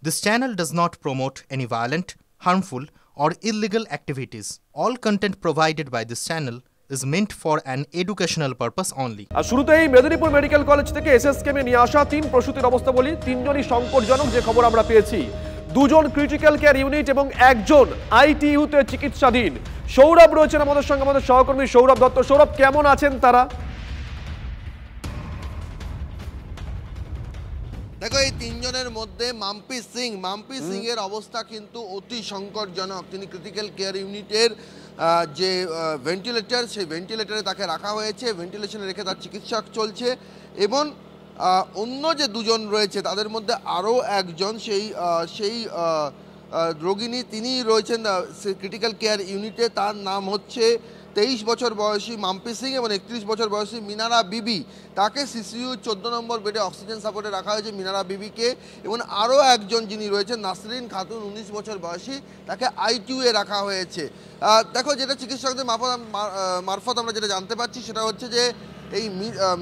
This channel does not promote any violent, harmful, or illegal activities. All content provided by this channel is meant for an educational purpose only. আর শুরুতেই Medinipur medical college থেকে এসএসকেমে নিয়ে আসা 3 প্রসূতির অবস্থা বলি। 3 জনই সংকটজনক যে খবর আমরা পেয়েছি। 2 জন ক্রিটিক্যাল কেয়ার ইউনিট এবং 1 জন আইটিইউতে চিকিৎসাধীন। সৌরভ রয়েছেন আমাদের সঙ্গে, আমাদের সহকর্মী সৌরভ দত্ত। সৌরভ, কেমন আছেন তারা? দেখো, এই 3 জনের মধ্যে মাম্পি সিং এর অবস্থা কিন্তু অতি সংকটজনক। তিনি ক্রিটিক্যাল কেয়ার ইউনিটের যে ভেন্টিলেটর, সেই ভেন্টিলেটরে তাকে রাখা হয়েছে, ভেন্টিলেশনে রেখে তার চিকিৎসা চলছে। এবং অন্য যে 2 জন রয়েছে তাদের মধ্যে আরও একজন সেই রোগিনী, তিনি রয়েছেন ক্রিটিক্যাল কেয়ার ইউনিটে। তার নাম হচ্ছে 23 বছর বয়সী মাম্পি সিং এবং 31 বছর বয়সী মিনারা বিবি। তাকে সিসিইউ 14 নম্বর বেডে অক্সিজেন সাপোর্টে রাখা হয়েছে মিনারা বিবিকে। এবং আরও একজন যিনি রয়েছেন নাসরিন খাতুন, 19 বছর বয়সী, তাকে আইটিইউয়ে রাখা হয়েছে। দেখো, যেটা চিকিৎসকদের মারফত আমরা যেটা জানতে পারছি সেটা হচ্ছে যে এই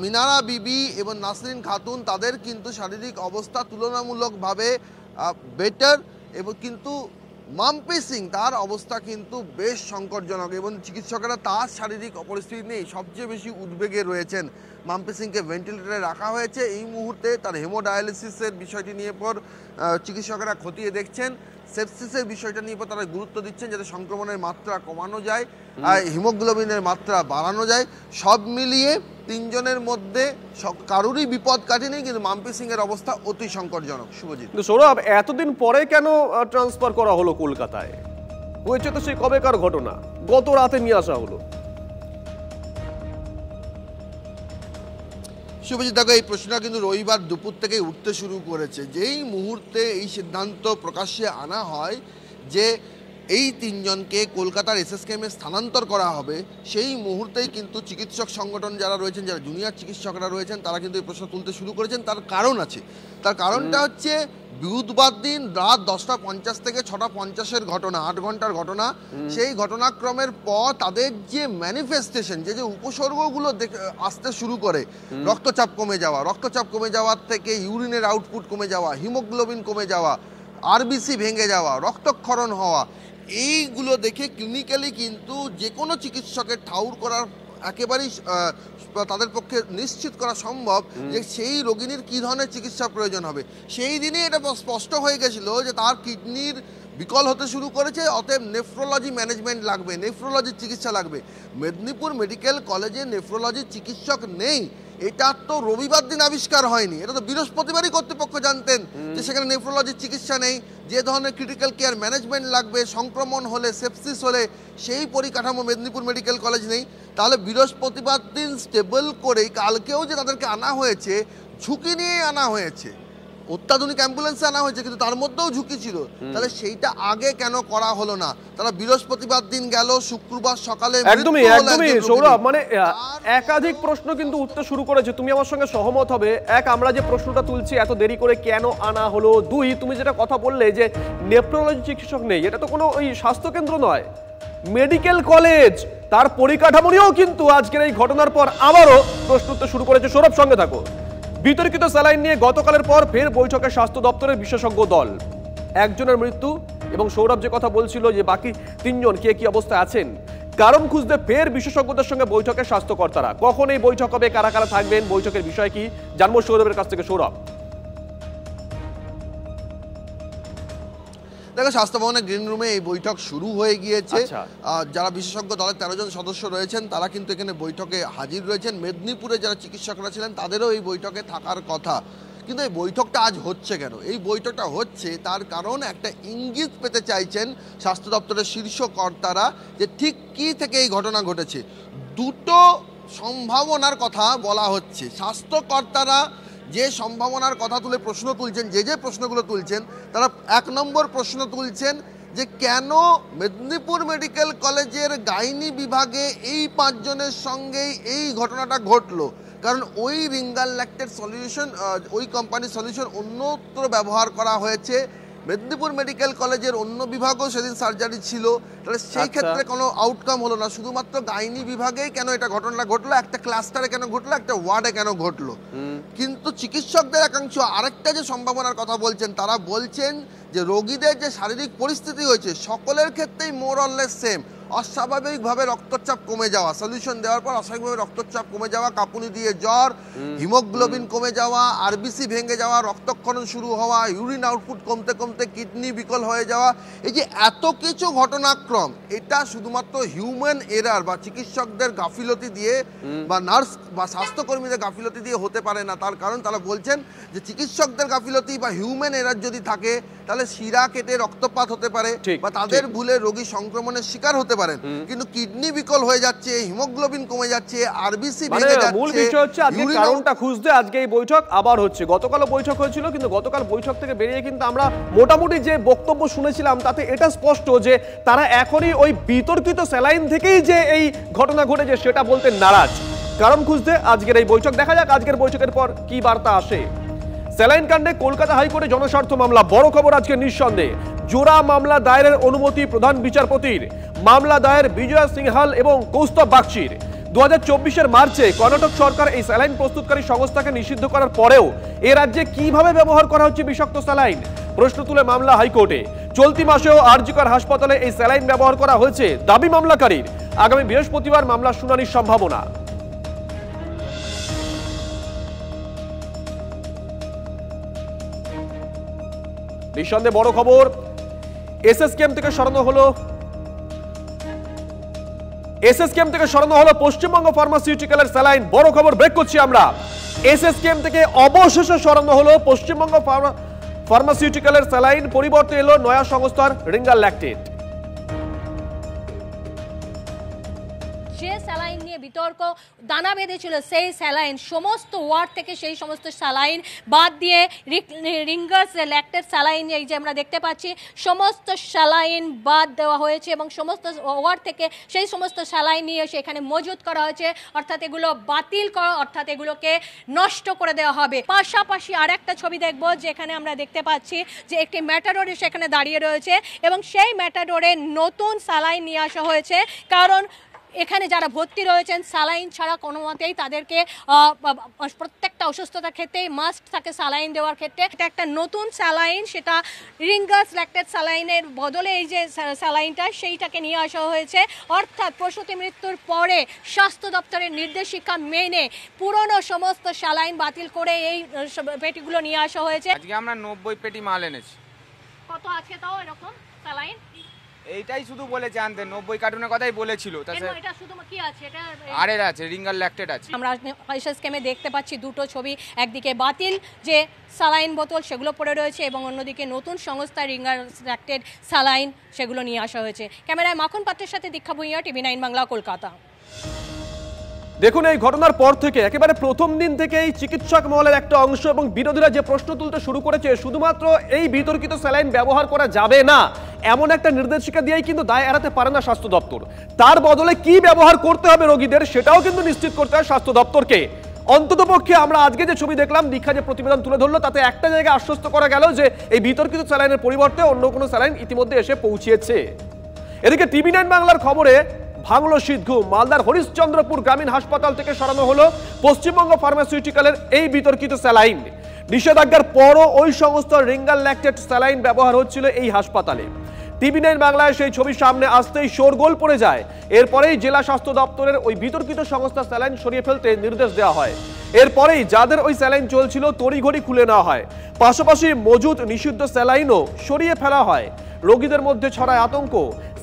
মিনারা বিবি এবং নাসরিন খাতুন, তাদের কিন্তু শারীরিক অবস্থা তুলনামূলকভাবে বেটার, এবং কিন্তু মাম্পি সিং, তার অবস্থা কিন্তু বেশ সংকটজনক এবং চিকিৎসকেরা তার শারীরিক পরিস্থিতি নিয়ে সবচেয়ে বেশি উদ্বেগে রয়েছেন। মাম্পি সিংকে ভেন্টিলেটরে রাখা হয়েছে। এই মুহূর্তে তার হেমোডায়ালিসিসের বিষয়টি নিয়ে পর চিকিৎসকেরা খতিয়ে দেখছেন। সেপসিসের বিষয়টা নিয়ে পর তারা গুরুত্ব দিচ্ছেন যাতে সংক্রমণের মাত্রা কমানো যায়, হিমোগ্লোবিনের মাত্রা বাড়ানো যায়। সব মিলিয়ে 3 জনের মধ্যে কারোরই বিপদ কাটেনি, কিন্তু মাম্পি সিং এর অবস্থা অতি সংকটজনক। শুভজিৎ, সৌরভ, এতদিন পরে কেন ট্রান্সফার করা হলো কলকাতায়? হয়েছে তো সেই কবেকার ঘটনা, গত রাতে নিয়ে আসা হলো। শুভজিৎ, দেখো, এই প্রশ্নটা কিন্তু রবিবার দুপুর থেকে উঠতে শুরু করেছে। যেই মুহূর্তে এই সিদ্ধান্ত প্রকাশ্যে আনা হয় যে এই 3 জনকে কলকাতার এসএসকেএমে স্থানান্তর করা হবে, সেই মুহূর্তেই কিন্তু চিকিৎসক সংগঠন যারা রয়েছেন, যারা জুনিয়র চিকিৎসকরা রয়েছেন, তারা কিন্তু এই প্রশ্ন তুলতে শুরু করেছেন। তার কারণ আছে। তার কারণটা হচ্ছে বুধবার দিন রাত 10:50 থেকে 6:50 ঘটনা, 8 ঘন্টার ঘটনা। সেই ঘটনাক্রমের পর তাদের যে ম্যানিফেস্টেশন, যে উপসর্গগুলো আসতে শুরু করে, রক্তচাপ কমে যাওয়ার থেকে ইউরিনের আউটপুট কমে যাওয়া, হিমোগ্লোবিন কমে যাওয়া, আরবিসি ভেঙে যাওয়া, রক্তক্ষরণ হওয়া, এইগুলো দেখে ক্লিনিক্যালি কিন্তু যে কোনো চিকিৎসকের ঠাউর করার একেবারেই তাদের পক্ষে নিশ্চিত করা সম্ভব যে সেই রোগিনীর কী ধরনের চিকিৎসা প্রয়োজন হবে। সেই দিনই এটা স্পষ্ট হয়ে গেছিল যে তার কিডনির বিকল হতে শুরু করেছে, অতএব নেফ্রোলজি ম্যানেজমেন্ট লাগবে, নেফ্রোলজির চিকিৎসা লাগবে। মেদিনীপুর মেডিকেল কলেজে নেফ্রোলজির চিকিৎসক নেই, এটা তো রবিবার দিন আবিষ্কার হয়নি, এটা তো বৃহস্পতিবারই কর্তৃপক্ষ জানতেন যে সেখানে নেফ্রোলজির চিকিৎসা নেই। যে ধরনের ক্রিটিক্যাল কেয়ার ম্যানেজমেন্ট লাগবে, সংক্রমণ হলে, সেপসিস হলে, সেই পরিকাঠামো মেদিনীপুর মেডিকেল কলেজ নেই। তাহলে বৃহস্পতিবার দিন স্টেবল করেই কালকেও যে তাদেরকে আনা হয়েছে, ঝুঁকি নিয়ে আনা হয়েছে, অত্যাধুনিক অ্যাম্বুলেন্সে আনা হয়েছে, কিন্তু তার মধ্যেও ঝুঁকি ছিল। তাহলে সেইটা আগে কেন করা হলো না? তারা বৃহস্পতিবার দিন গেল, শুক্রবার সকালে একদমই সৌরভ, মানে একাধিক প্রশ্ন কিন্তু উঠতে শুরু করেছে। তুমি আমার সঙ্গে সহমত হবে। এক, আমরা যে প্রশ্নটা তুলছি এত দেরি করে কেন আনা হলো। 2, তুমি যেটা কথা বললে যে নেফ্রোলজি চিকিৎসক নেই, এটা তো কোনো ওই স্বাস্থ্যকেন্দ্র নয়, মেডিকেল কলেজ। তার পরিকাঠামো নিয়েও কিন্তু আজকের এই ঘটনার পর আবারও প্রশ্ন উঠতে শুরু করেছে। সৌরভ, সঙ্গে থাকো। বিতর্কিত স্যালাইন নিয়ে গতকালের পর ফের বৈঠকে স্বাস্থ্য দপ্তরের বিশেষজ্ঞ দল। 1 জনের মৃত্যু এবং সৌরভ যে কথা বলছিল যে বাকি 3 জন কে কি অবস্থায় আছেন, কারণ খুঁজতে ফের বিশেষজ্ঞদের সঙ্গে বৈঠকে স্বাস্থ্যকর্তারা। কখন এই বৈঠক হবে, কারা কারা থাকবেন, বৈঠকের বিষয় কি, জানবো সৌরভের কাছ থেকে। সৌরভ, দেখো, স্বাস্থ্য ভবনের গ্রিন রুমে এই বৈঠক শুরু হয়ে গিয়েছে। যারা বিশেষজ্ঞ দলের 13 জন সদস্য রয়েছেন তারা কিন্তু এখানে বৈঠকে হাজির রয়েছেন। মেদিনীপুরে যারা চিকিৎসকরা ছিলেন তাদেরও এই বৈঠকে থাকার কথা। কিন্তু এই বৈঠকটা আজ হচ্ছে কেন? এই বৈঠকটা হচ্ছে তার কারণ একটা ইঙ্গিত পেতে চাইছেন স্বাস্থ্য দপ্তরের শীর্ষ কর্তারা যে ঠিক কী থেকে এই ঘটনা ঘটেছে। 2টো সম্ভাবনার কথা বলা হচ্ছে। স্বাস্থ্যকর্তারা যে সম্ভাবনার কথা তুলে প্রশ্ন তুলছেন, যে প্রশ্নগুলো তুলছেন, তারা 1 নম্বর প্রশ্ন তুলছেন যে কেন মেদিনীপুর মেডিকেল কলেজের গাইনি বিভাগে এই 5 জনের সঙ্গেই এই ঘটনাটা ঘটলো। কারণ ওই রিঙ্গাল ল্যাক্টেট সলিউশন, ওই কোম্পানির সলিউশন অন্যত্র ব্যবহার করা হয়েছে, মেদিনীপুর মেডিকেল কলেজের অন্য বিভাগও সেদিন সার্জারি ছিল, তাহলে সেই ক্ষেত্রে কোনো আউটকাম হলো না। শুধুমাত্র গাইনি বিভাগেই কেন এটা ঘটনা ঘটলো, একটা ক্লাস্টারে কেন ঘটলো, একটা ওয়ার্ডে কেন ঘটলো? কিন্তু চিকিৎসকদের একাংশ আরেকটা যে সম্ভাবনার কথা বলছেন, তারা বলছেন যে রোগীদের যে শারীরিক পরিস্থিতি হয়েছে সকলের ক্ষেত্রেই মোর অর লেস সেম। অস্বাভাবিকভাবে রক্তচাপ কমে যাওয়া, সলিউশন দেওয়ার পর অস্বাভাবিকভাবে রক্তচাপ কমে যাওয়া, কাঁপুনি দিয়ে জ্বর, হিমোগ্লোবিন কমে যাওয়া, আরবিসি ভেঙে যাওয়া, রক্তক্ষরণ শুরু হওয়া, ইউরিন আউটপুট কমতে কমতে কিডনি বিকল হয়ে যাওয়া, এই যে এত কিছু ঘটনাক্রম, এটা শুধুমাত্র হিউম্যান এরার বা চিকিৎসকদের গাফিলতি দিয়ে বা নার্স বা স্বাস্থ্যকর্মীদের গাফিলতি দিয়ে হতে পারে না। তার কারণ তারা বলছেন যে চিকিৎসকদের গাফিলতি বা হিউম্যান এরার যদি থাকে তাহলে শিরা কেটে রক্তপাত হতে পারে বা তাদের ভুলে রোগী সংক্রমণের শিকার হতে পারেন। কিন্তু কিডনি বিকল হয়ে যাচ্ছে, হিমোগ্লোবিন কমে যাচ্ছে, আরবিসি ভেঙে যাচ্ছে। মূল বিষয় হচ্ছে আজকে কারণটা খুঁজতে আজকে এই বৈঠক আবার হচ্ছে। গতকালও বৈঠক হয়েছিল, কিন্তু গতকাল বৈঠক থেকে বেরিয়ে কিন্তু আমরা মোটামুটি যে বক্তব্য শুনেছিলাম তাতে এটা স্পষ্ট যে তারা এখনই ওই বিতর্কিত স্যালাইন থেকেই যে এই ঘটনা ঘটেছে সেটা বলতে নারাজ। কারণ খুঁজতে আজকের এই বৈঠক, দেখা যাক আজকের বৈঠকের পর কি বার্তা আসে। স্যালাইন কাণ্ডে কলকাতা হাইকোর্টে জনস্বার্থ মামলা, বড় খবর আজকে নিঃসন্দেহে। জোড়া মামলা দায়েরের অনুমতি প্রধান বিচারপতির। মামলা দায়ের বিজয়া সিংহাল এবং কৌস্তব বাগচির। 2024-এর মার্চে কর্ণাটক সরকার এই স্যালাইন প্রস্তুতকারী সংস্থাকে নিষিদ্ধ করার পরেও এ রাজ্যে কিভাবে ব্যবহার করা হচ্ছে বিষাক্ত স্যালাইন, প্রশ্ন তুলে মামলা হাইকোর্টে। চলতি মাসেও আরজিকর হাসপাতালে এই স্যালাইন ব্যবহার করা হয়েছে দাবি মামলাকারীর। আগামী বৃহস্পতিবার মামলার শুনানির সম্ভাবনা। নিঃসন্দেহে বড় খবর, এসএসকেএম থেকে সরানো হলো পশ্চিমবঙ্গ ফার্মাসিউটিক্যালের স্যালাইন। বড় খবর ব্রেক করছি আমরা। এসএসকেএম থেকে অবশেষে সরানো হলো পশ্চিমবঙ্গ ফার্মাসিউটিক্যালের স্যালাইন, পরিবর্তে এলো নয়া সংস্থার রিঙ্গার ল্যাকটেট। যে স্যালাইন নিয়ে বিতর্ক দানা বেঁধেছিল, সেই স্যালাইন সমস্ত ওয়ার্ড থেকে সেই সমস্ত স্যালাইন বাদ দিয়ে রিঙ্গার্স ল্যাকটেট স্যালাইন এই যে আমরা দেখতে পাচ্ছি সমস্ত স্যালাইন বাদ দেওয়া হয়েছে এবং সমস্ত ওয়ার্ড থেকে সেই সমস্ত স্যালাইন নিয়ে এসে এখানে মজুত করা হয়েছে। অর্থাৎ এগুলো বাতিল করা, অর্থাৎ এগুলোকে নষ্ট করে দেওয়া হবে। পাশাপাশি আর একটা ছবি দেখব যেখানে আমরা দেখতে পাচ্ছি যে একটি ম্যাটাডোর সেখানে দাঁড়িয়ে রয়েছে এবং সেই ম্যাটাডোরে নতুন স্যালাইন নিয়ে আসা হয়েছে। কারণ এখানে যারা ভর্তি রয়েছেন স্যালাইন ছাড়া কোনো মতেই তাদেরকে প্রত্যেকটা অসুস্থতার ক্ষেত্রেই মাস্ট থাকে স্যালাইন দেওয়ার ক্ষেত্রে। এটা একটা নতুন স্যালাইন, সেটা রিঙ্গার্স ল্যাকটেট স্যালাইনের বদলে এই যে স্যালাইনটা সেইটাকে নিয়ে আসা হয়েছে। অর্থাৎ প্রসূতি মৃত্যুর পরে স্বাস্থ্য দপ্তরের নির্দেশিকা মেনে পুরনো সমস্ত স্যালাইন বাতিল করে এই পেটিগুলো নিয়ে আসা হয়েছে। আজকে আমরা 90 পেটি মাল এনেছি। কত আছে তাও এরকম স্যালাইন? এইটাই শুধু বলেছে আনতে, 90 কার্টুনের কথাই বলেছিল। এটা শুধু কি আছে? এটা আরের আছে, রিঙ্গার ল্যাকটেট আছে। আমরা এসএসকেএমে দেখতে পাচ্ছি দুটো ছবি, একদিকে বাতিল যে স্যালাইন বোতল সেগুলো পড়ে রয়েছে এবং অন্যদিকে নতুন সংস্থা রিঙ্গার ল্যাকটেট স্যালাইন সেগুলো নিয়ে আসা হয়েছে। ক্যামেরায় মাখন পাত্রের সাথে দীক্ষা ভূঁইয়া, TV9 বাংলা, কলকাতা। দেখুন, এই ঘটনার পর থেকে একেবারে প্রথম দিন থেকেই চিকিৎসক মহলের একটা অংশ এবং বিরোধীরা যে প্রশ্ন তুলতে শুরু করেছে, শুধুমাত্র এই বিতর্কিত স্যালাইন ব্যবহার করা যাবে না এমন একটা নির্দেশিকা দিয়েই কিন্তু দায় এড়াতে পারে না স্বাস্থ্য দপ্তর। তার বদলে কি ব্যবহার করতে হবে রোগীদের সেটাও কিন্তু নিশ্চিত করতে হয় স্বাস্থ্য দপ্তরকে। অন্ততপক্ষে আমরা আজকে যে ছবি দেখলাম, দীক্ষা যে প্রতিবেদন তুলে ধরলো, তাতে একটা জায়গায় আশ্বস্ত করা গেল যে এই বিতর্কিত স্যালাইনের পরিবর্তে অন্য কোনো স্যালাইন ইতিমধ্যে এসে পৌঁছেছে। এদিকে TV9 বাংলার খবরে ভাঙলো শীতঘুম। মালদার হরিশ্চন্দ্রপুর গ্রামীণ হাসপাতাল থেকে সরানো হলো পশ্চিমবঙ্গ ফার্মাসিউটিক্যালের এই বিতর্কিত স্যালাইন। নিষেধাজ্ঞার পরও ওই সংস্থার রিঙ্গার ল্যাকটেট স্যালাইন ব্যবহার হচ্ছিল এই হাসপাতালে। TV9 বাংলায় সেই ছবি সামনে আসতেই শোরগোল পড়ে যায়। এরপরেই জেলা স্বাস্থ্য দপ্তরের ওই বিতর্কিত সংস্থা স্যালাইন সরিয়ে ফেলতে নির্দেশ দেওয়া হয়। এরপরেই যাদের ওই স্যালাইন চলছিল তড়িঘড়ি খুলে নেওয়া হয়। পাশাপাশি মজুদ নিষিদ্ধ স্যালাইনও সরিয়ে ফেলা হয়। রোগীদের মধ্যে ছড়ায় আতঙ্ক,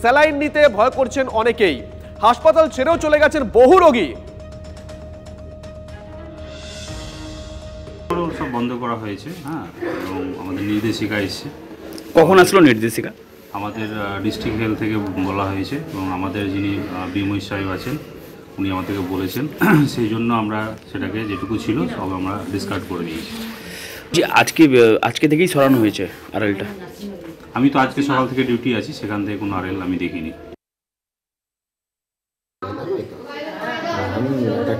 স্যালাইন নিতে ভয় করছেন অনেকেই। হাসপাতাল ছেড়েও চলে গেছেন বহু রোগী। সব বন্ধ করা হয়েছে, হ্যাঁ, এবং আমাদের নির্দেশিকা এসছে। কখন আসলো নির্দেশিকা? আমাদের ডিস্ট্রিক্ট হেলথ থেকে বলা হয়েছে এবং আমাদের যিনি বিময় সাহেব আছেন উনি আমাদেরকে বলেছেন, সেই জন্য আমরা সেটাকে যেটুকু ছিল সব আমরা ডিসকার্ড করে দিয়েছি। যে আজকে থেকেই সরানো হয়েছে আরএলটা? আমি তো আজকে সকাল থেকে ডিউটি আছি, সেখান থেকে কোনো আরএল আমি দেখিনি। আমি এটা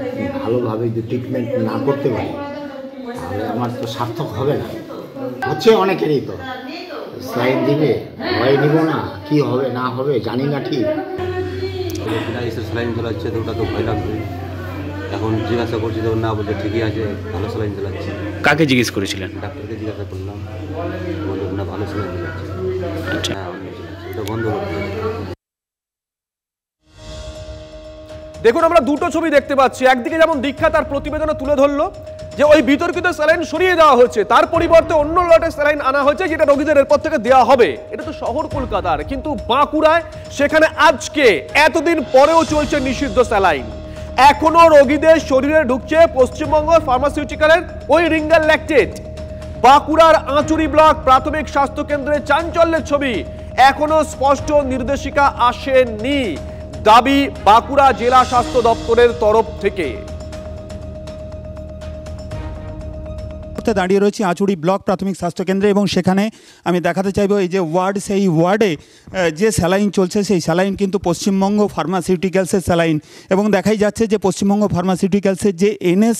ভালোভাবে যদি ট্রিটমেন্ট না করতে পারি তাহলে আমার তো সার্থক হবে না। হচ্ছে অনেকেরই তো স্যালাইন দিবে, ভয় নিব না, কি হবে না হবে জানি না ঠিক। স্যালাইন চালাচ্ছে তো ওটা তো ভয় লাগবে। এখন জিজ্ঞাসা করছি তখন না বলছে ঠিকই আছে, ভালো স্যালাইন চালাচ্ছে। কাকে জিজ্ঞেস করেছিলেন? ডাক্তারকে জিজ্ঞাসা করলাম, বললো না ভালো স্যালাইন চালাচ্ছে। আচ্ছা, হ্যাঁ ওটা বন্ধ করে দিয়েছে। দেখুন আমরা দুটো ছবি দেখতে পাচ্ছি, একদিকে যেমন দীক্ষা তার প্রতিবেদনে তুলে ধরলো যে ওই বিতর্কিত স্যালাইন সরিয়ে দেওয়া হয়েছে, তার পরিবর্তে অন্য লটের স্যালাইন আনা হয়েছে যেটা রোগীদের এরপর থেকে দেওয়া হবে। এটা তো শহর কলকাতার, কিন্তু বাঁকুড়ায় সেখানে আজকে এতদিন পরেও চলছে নিষিদ্ধ স্যালাইন। এখনো রোগীদের শরীরে ঢুকছে পশ্চিমবঙ্গ ফার্মাসিউটিক্যালের ওই রিঙ্গার ল্যাকটেট। বাঁকুড়ার আঁচুরি ব্লক প্রাথমিক স্বাস্থ্য কেন্দ্রে চাঞ্চল্যের ছবি, এখনো স্পষ্ট নির্দেশিকা আসেনি, দাবি বাঁকুড়া জেলা স্বাস্থ্য দপ্তরের তরফ থেকে। দাঁড়িয়ে রয়েছি আঁচুরি ব্লক প্রাথমিক স্বাস্থ্যকেন্দ্রে এবং সেখানে আমি দেখাতে চাইবো এই যে ওয়ার্ড, সেই ওয়ার্ডে যে স্যালাইন চলছে সেই স্যালাইন কিন্তু পশ্চিমবঙ্গ ফার্মাসিউটিক্যালসের স্যালাইন, এবং দেখাই যাচ্ছে যে পশ্চিমবঙ্গ ফার্মাসিউটিক্যালসের যে এনএস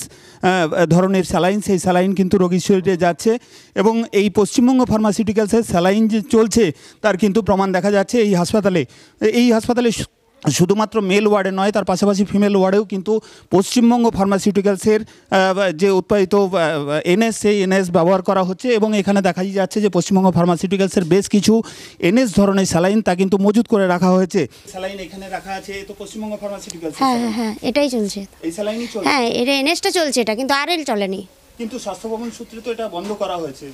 ধরনের স্যালাইন, সেই স্যালাইন কিন্তু রোগীর শরীরে যাচ্ছে। এবং এই পশ্চিমবঙ্গ ফার্মাসিউটিক্যালসের স্যালাইন যে চলছে তার কিন্তু প্রমাণ দেখা যাচ্ছে এই হাসপাতালে শুধুমাত্র মেল ওয়ার্ডে নয়, তার পাশাপাশি ফিমেল ওয়ার্ডেও কিন্তু পশ্চিমবঙ্গ ফার্মাসিউটিক্যালসের যে উৎপাদিত এনএস, সেই এনএস ব্যবহার করা হচ্ছে। এবং এখানে দেখাই যাচ্ছে যে পশ্চিমবঙ্গ ফার্মাসিউটিক্যালসের বেশ কিছু এনএস ধরনের স্যালাইন তা কিন্তু মজুত করে রাখা হয়েছে। স্যালাইন এখানে রাখা আছে, তো পশ্চিমবঙ্গ ফার্মাসিউটিক্যালস, হ্যাঁ এটাই চলছে, এই স্যালাইনই চলছে। হ্যাঁ এটা এনএসটা চলছে, এটা কিন্তু আরএল চলেনি, কিন্তু স্বাস্থ্য ভবন সূত্রে তো এটা বন্ধ করা হয়েছে।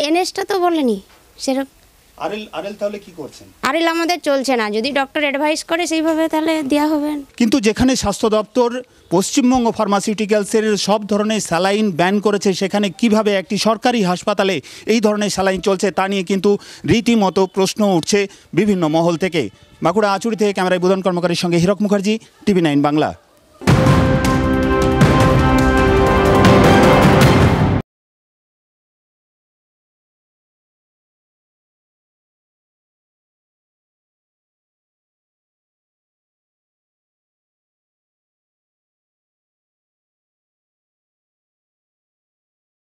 এনএসটা তো বলেনি সেরকম। আরএল তাহলে কি করছেন? আরএল আমাদের চলছে না, যদি ডক্টর অ্যাডভাইস করে সেইভাবে তাহলে দেওয়া হবে। কিন্তু যেখানে স্বাস্থ্য দপ্তর পশ্চিমবঙ্গ ফার্মাসিউটিক্যালসের সব ধরনের স্যালাইন ব্যান করেছে, সেখানে কিভাবে একটি সরকারি হাসপাতালে এই ধরনের স্যালাইন চলছে তা নিয়ে কিন্তু রীতিমতো প্রশ্ন উঠছে বিভিন্ন মহল থেকে। বাঁকুড়া আঁচুরি থেকে ক্যামেরায় বুধন কর্মকারীর সঙ্গে হীরক মুখার্জি, টিভি9 বাংলা।